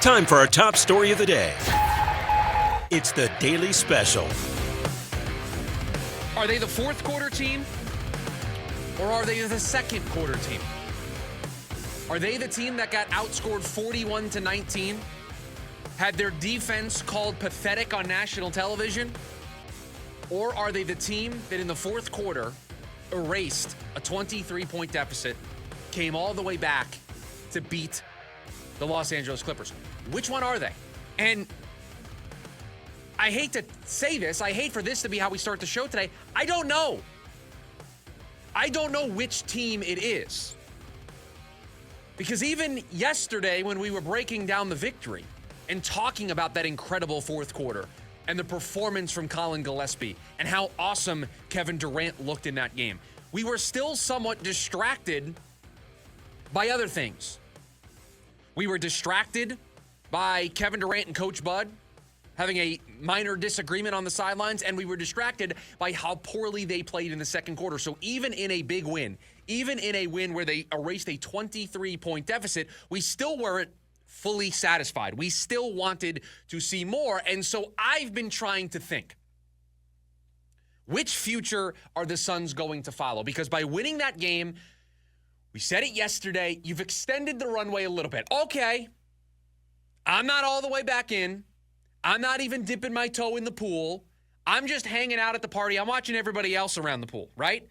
Time for our top story of the day. It's the Daily Special. Are they the fourth quarter team? Or are they the second quarter team? Are they the team that got outscored 41-19? Had their defense called pathetic on national television? Or are they the team that in the fourth quarter erased a 23-point deficit, came all the way back to beat the Los Angeles Clippers? Which one are they? And I hate to say this. I hate for this to be how we start the show today. I don't know. I don't know which team it is. Because even yesterday when we were breaking down the victory and talking about that incredible fourth quarter and the performance from Colin Gillespie and how awesome Kevin Durant looked in that game, we were still somewhat distracted by other things. We were distracted by Kevin Durant and Coach Bud having a minor disagreement on the sidelines, and we were distracted by how poorly they played in the second quarter. So even in a big win, even in a win where they erased a 23-point deficit, we still weren't fully satisfied. We still wanted to see more. And so I've been trying to think, which future are the Suns going to follow? Because by winning that game, we said it yesterday, you've extended the runway a little bit. Okay, I'm not all the way back in. I'm not even dipping my toe in the pool. I'm just hanging out at the party. I'm watching everybody else around the pool, right?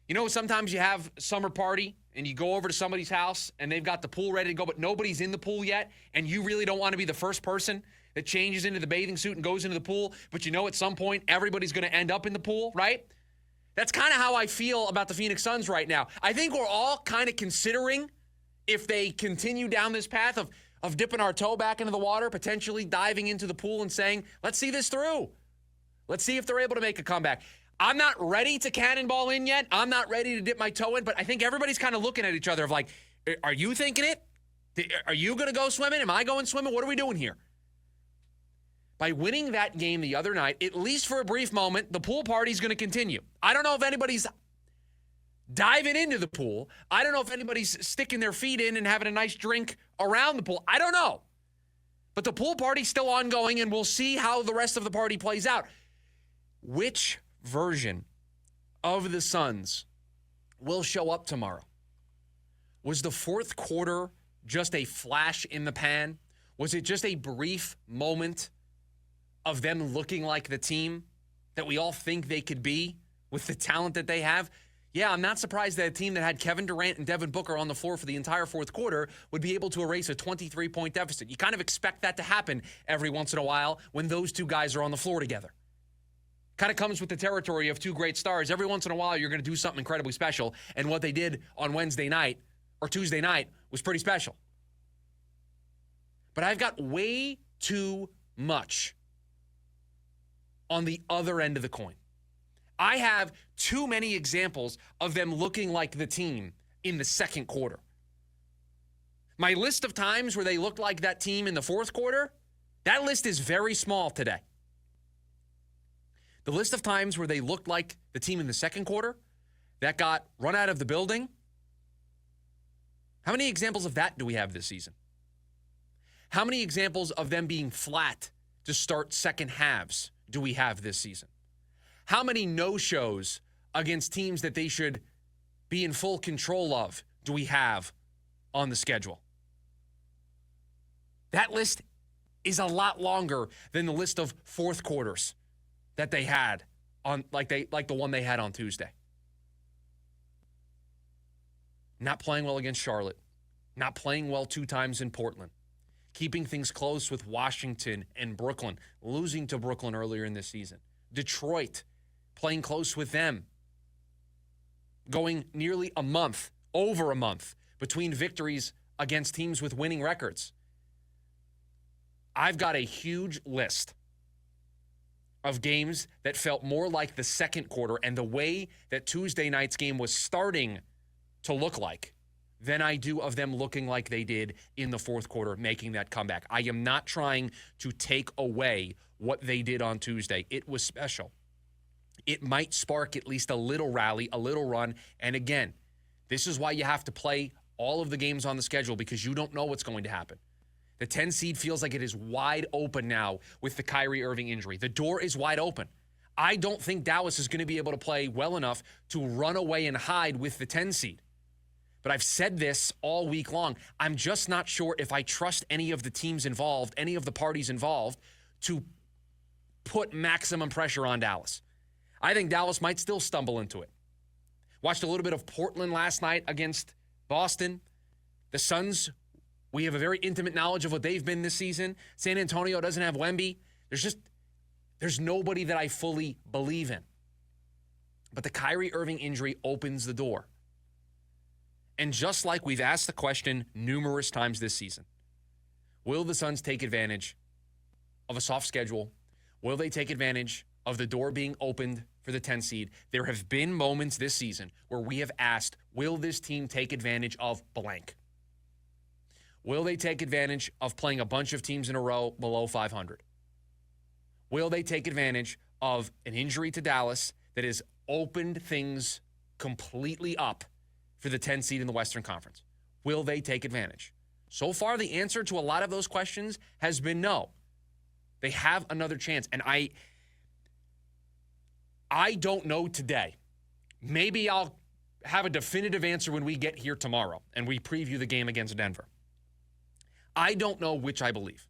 You know, sometimes you have a summer party and you go over to somebody's house and they've got the pool ready to go, but nobody's in the pool yet, and you really don't want to be the first person that changes into the bathing suit and goes into the pool, but you know at some point everybody's going to end up in the pool, right? That's kind of how I feel about the Phoenix Suns right now. I think we're all kind of considering if they continue down this path of dipping our toe back into the water, potentially diving into the pool and saying, let's see this through. Let's see if they're able to make a comeback. I'm not ready to cannonball in yet. I'm not ready to dip my toe in, but I think everybody's kind of looking at each other of like, are you thinking it? Are you going to go swimming? Am I going swimming? What are we doing here? By winning that game the other night, at least for a brief moment, the pool party's going to continue. I don't know if anybody's diving into the pool. I don't know if anybody's sticking their feet in and having a nice drink around the pool. I don't know. But the pool party's still ongoing, and we'll see how the rest of the party plays out. Which version of the Suns will show up tomorrow? Was the fourth quarter just a flash in the pan? Was it just a brief moment of them looking like the team that we all think they could be with the talent that they have? Yeah, I'm not surprised that a team that had Kevin Durant and Devin Booker on the floor for the entire fourth quarter would be able to erase a 23-point deficit. You kind of expect that to happen every once in a while when those two guys are on the floor together. Kind of comes with the territory of two great stars. Every once in a while, you're going to do something incredibly special, and what they did on Wednesday night or Tuesday night was pretty special. But I've got way too much on the other end of the coin. I have too many examples of them looking like the team in the second quarter. My list of times where they looked like that team in the fourth quarter, that list is very small today. The list of times where they looked like the team in the second quarter that got run out of the building, how many examples of that do we have this season? How many examples of them being flat to start second halves do we have this season? How many no-shows against teams that they should be in full control of do we have on the schedule? That list is a lot longer than the list of fourth quarters that they had on like the one they had on Tuesday. Not playing well against Charlotte. Not playing well 2 times in Portland. Keeping things close with Washington and Brooklyn. Losing to Brooklyn earlier in this season. Detroit, playing close with them. Going nearly a month, over a month, between victories against teams with winning records. I've got a huge list of games that felt more like the second quarter and the way that Tuesday night's game was starting to look like than I do of them looking like they did in the fourth quarter, making that comeback. I am not trying to take away what they did on Tuesday. It was special. It might spark at least a little rally, a little run. And again, this is why you have to play all of the games on the schedule because you don't know what's going to happen. The 10 seed feels like it is wide open now with the Kyrie Irving injury. The door is wide open. I don't think Dallas is going to be able to play well enough to run away and hide with the 10 seed. But I've said this all week long. I'm just not sure if I trust any of the teams involved, any of the parties involved, to put maximum pressure on Dallas. I think Dallas might still stumble into it. Watched a little bit of Portland last night against Boston. The Suns, we have a very intimate knowledge of what they've been this season. San Antonio doesn't have Wemby. There's nobody that I fully believe in. But the Kyrie Irving injury opens the door. And just like we've asked the question numerous times this season, will the Suns take advantage of a soft schedule? Will they take advantage of the door being opened for the 10 seed? There have been moments this season where we have asked, will this team take advantage of blank? Will they take advantage of playing a bunch of teams in a row below 500? Will they take advantage of an injury to Dallas that has opened things completely up for the 10 seed in the Western Conference? Will they take advantage? So far, the answer to a lot of those questions has been no. They have another chance. And I don't know today. Maybe I'll have a definitive answer when we get here tomorrow and we preview the game against Denver. I don't know which I believe.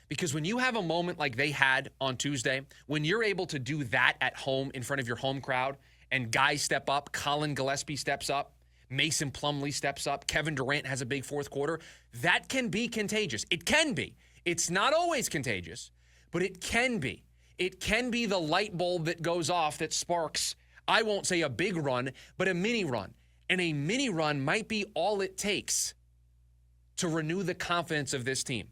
Because when you have a moment like they had on Tuesday, when you're able to do that at home in front of your home crowd and guys step up, Colin Gillespie steps up, Mason Plumlee steps up, Kevin Durant has a big fourth quarter, that can be contagious. It can be. It's not always contagious, but it can be. It can be the light bulb that goes off that sparks, I won't say a big run, but a mini run. And a mini run might be all it takes to renew the confidence of this team.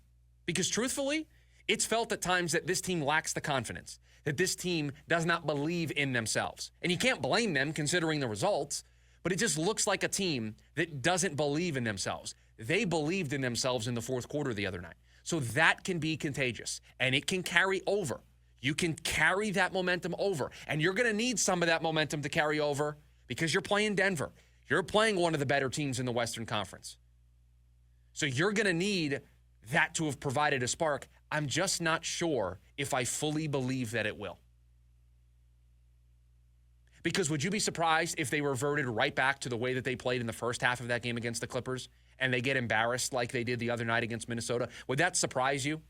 Because truthfully, it's felt at times that this team lacks the confidence, that this team does not believe in themselves. And you can't blame them considering the results, but it just looks like a team that doesn't believe in themselves. They believed in themselves in the fourth quarter the other night. So that can be contagious, and it can carry over. You can carry that momentum over, and you're going to need some of that momentum to carry over because you're playing Denver. You're playing one of the better teams in the Western Conference. So you're going to need that to have provided a spark. I'm just not sure if I fully believe that it will. Because would you be surprised if they reverted right back to the way that they played in the first half of that game against the Clippers and they get embarrassed like they did the other night against Minnesota? Would that surprise you?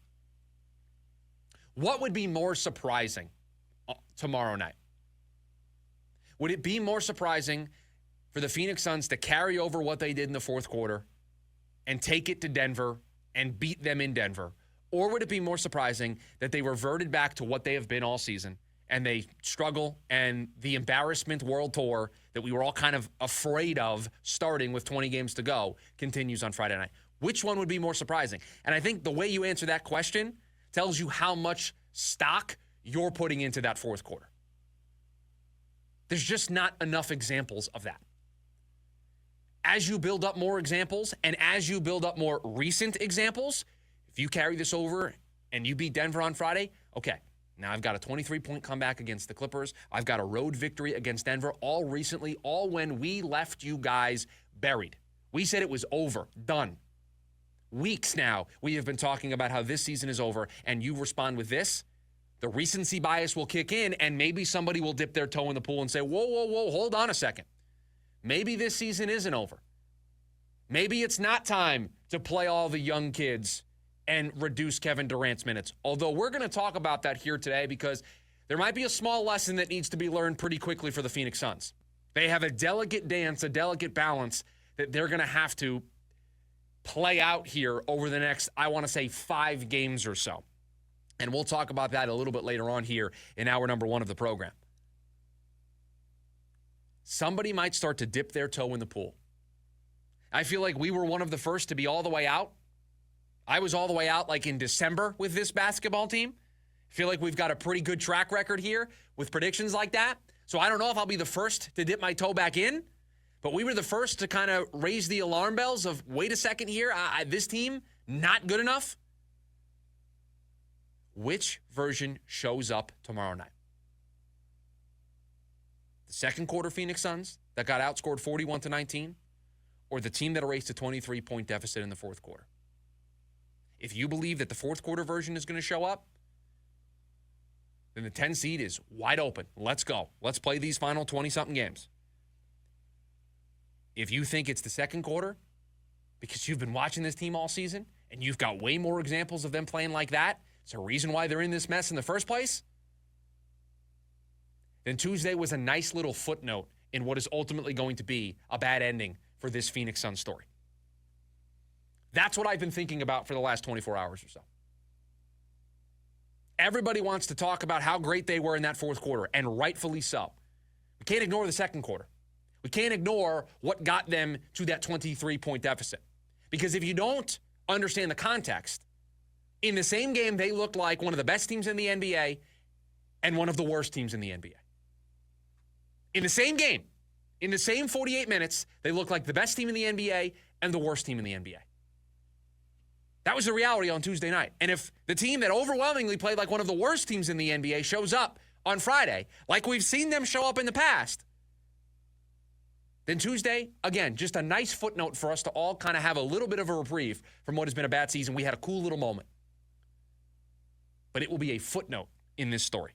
What would be more surprising tomorrow night? Would it be more surprising for the Phoenix Suns to carry over what they did in the fourth quarter and take it to Denver and beat them in Denver? Or would it be more surprising that they reverted back to what they have been all season and they struggle and the embarrassment world tour that we were all kind of afraid of starting with 20 games to go continues on Friday night? Which one would be more surprising? And I think the way you answer that question tells you how much stock you're putting into that fourth quarter. There's just not enough examples of that. As you build up more examples and as you build up more recent examples, if you carry this over and you beat Denver on Friday, okay, now I've got a 23-point comeback against the Clippers. I've got a road victory against Denver, all recently, all when we left you guys buried. We said it was over, done. Weeks now, we have been talking about how this season is over, and you respond with this. The recency bias will kick in, and maybe somebody will dip their toe in the pool and say, whoa, hold on a second. Maybe this season isn't over. Maybe it's not time to play all the young kids and reduce Kevin Durant's minutes. Although we're going to talk about that here today because there might be a small lesson that needs to be learned pretty quickly for the Phoenix Suns. They have a delicate dance, a delicate balance that they're going to have to play out here over the next, I want to say, 5 games or so. And we'll talk about that a little bit later on here in hour number 1 of the program. Somebody might start to dip their toe in the pool. I feel like we were one of the first to be all the way out. I was all the way out like in December with this basketball team. I feel like we've got a pretty good track record here with predictions like that. So I don't know if I'll be the first to dip my toe back in, but we were the first to kind of raise the alarm bells of, wait a second here, this team, not good enough. Which version shows up tomorrow night? The second quarter Phoenix Suns that got outscored 41-19, or the team that erased a 23-point deficit in the fourth quarter. If you believe that the fourth quarter version is going to show up, then the 10 seed is wide open. Let's go. Let's play these final 20-something games. If you think it's the second quarter, because you've been watching this team all season, and you've got way more examples of them playing like that, it's a reason why they're in this mess in the first place, then Tuesday was a nice little footnote in what is ultimately going to be a bad ending for this Phoenix Suns story. That's what I've been thinking about for the last 24 hours or so. Everybody wants to talk about how great they were in that fourth quarter, and rightfully so. We can't ignore the second quarter. We can't ignore what got them to that 23-point deficit. Because if you don't understand the context, in the same game, they looked like one of the best teams in the NBA and one of the worst teams in the NBA. In the same game, in the same 48 minutes, they looked like the best team in the NBA and the worst team in the NBA. That was the reality on Tuesday night. And if the team that overwhelmingly played like one of the worst teams in the NBA shows up on Friday, like we've seen them show up in the past, then Tuesday, again, just a nice footnote for us to all kind of have a little bit of a reprieve from what has been a bad season. We had a cool little moment. But it will be a footnote in this story.